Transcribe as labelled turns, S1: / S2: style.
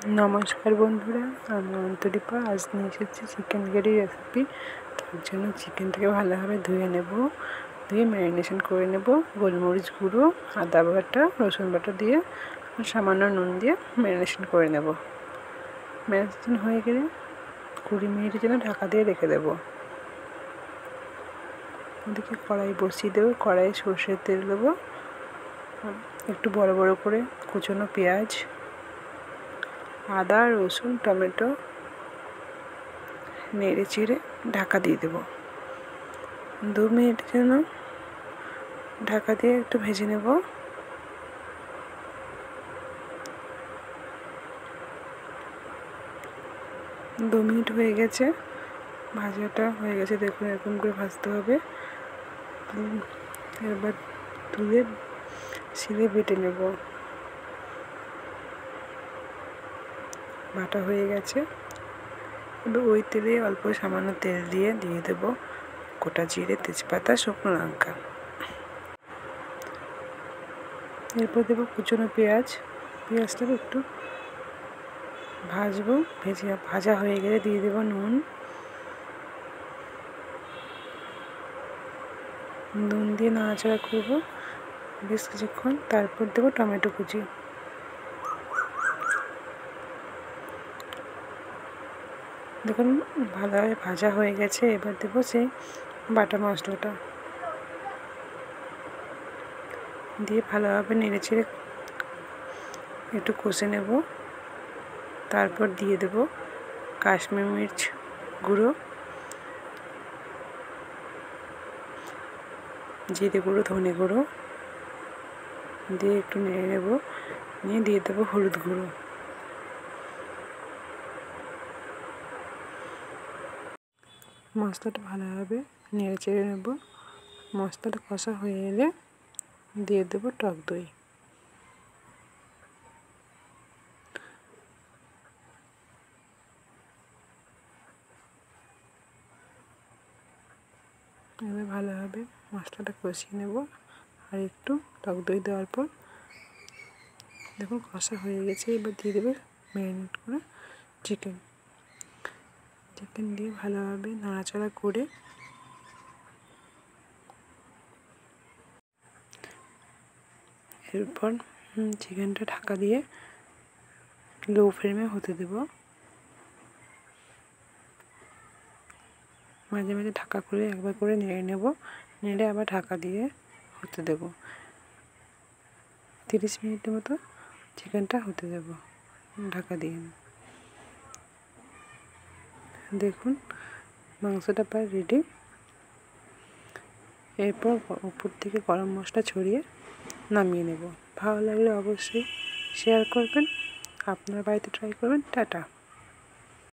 S1: নমস্কার বন্ধুরা, আমি অন্তরীপা। আজ নিয়ে এসেছি চিকেন কারি রেসিপি। তার জন্য চিকেনটাকে ভালোভাবে ধুয়ে নেব। ধুয়ে ম্যারিনেশন করে নেব। গোলমরিচ গুঁড়ো, আদা বাটা, রসুন বাটা দিয়ে সামান্য নুন দিয়ে ম্যারিনেশন করে নেব। ম্যারিনেশন হয়ে গেলে 20 মিনিটের জন্য ঢাকা দিয়ে রেখে দেব। ওদিকে কড়াই বসিয়ে দেবো। কড়াইয়ে সর্ষের তেল দেবো। একটু বড় বড় করে কুচনো পেঁয়াজ, আদা, রসুন, টমেটো নেড়ে চেড়ে ঢাকা দিয়ে দেবো। 2 মিনিটের জন্য ঢাকা দিয়ে একটু ভেজে নেব। দু মিনিট হয়ে গেছে, ভাজাটা হয়ে গেছে। দেখুন, এরকম করে ভাজতে হবে। এবার তুলে শিলে বেটে নেব। বাটা হয়ে গেছে। এবার ওই তেলে অল্প সামান্য তেল দিয়ে দেবো গোটা জিরে, তেজপাতা, শুকনো লঙ্কা। এরপর দেবো কুচনো পেঁয়াজ। পেঁয়াজটাকে একটু ভাজবো। ভাজা হয়ে গেলে দিয়ে দেবো নুন দিয়ে নাড়াচাড়া করবো বেশ কিছুক্ষণ। তারপর দেবো টমেটো কুচি। দেখুন, ভালোভাবে ভাজা হয়ে গেছে। এবার দেবো সেই বাটা মশলাটা দিয়ে ভালোভাবে নেড়েচেড়ে একটু কষে নেব। তারপর দিয়ে দেবো কাশ্মীরি মির্চ গুঁড়ো, জিরে গুঁড়ো, ধনে গুঁড়ো দিয়ে একটু নেড়ে নেব। নিয়ে দিয়ে দেবো হলুদ গুঁড়ো। মশলাটা ভালোভাবে নেড়ে চেড়ে নেব। মশলাটা কষা হয়ে এলে দিয়ে দেবো টক দই। এবার ভালোভাবে মশলাটা কষিয়ে নেব। আর একটু টক দই দেওয়ার পর দেখুন কষা হয়ে গেছে। এবার দিয়ে দেবে ম্যারিনেট করা চিকেন দিয়ে ভালোভাবে নাড়াচাড়া করে এরপর চিকেনটা ঢাকা দিয়ে লো ফ্লেমে হতে দেব। মাঝে মাঝে ঢাকা খুলে একবার করে নেড়ে নেব। নেড়ে আবার ঢাকা দিয়ে হতে দেব। 30 মিনিটের মতো চিকেনটা হতে দেব ঢাকা দিয়ে। দেখুন, মাংসটা প্রায় রেডি। এরপর উপর থেকে গরম মশলা ছড়িয়ে নামিয়ে নেব। ভালো লাগলে অবশ্যই শেয়ার করবেন। আপনার বাড়িতে ট্রাই করবেন। টাটা।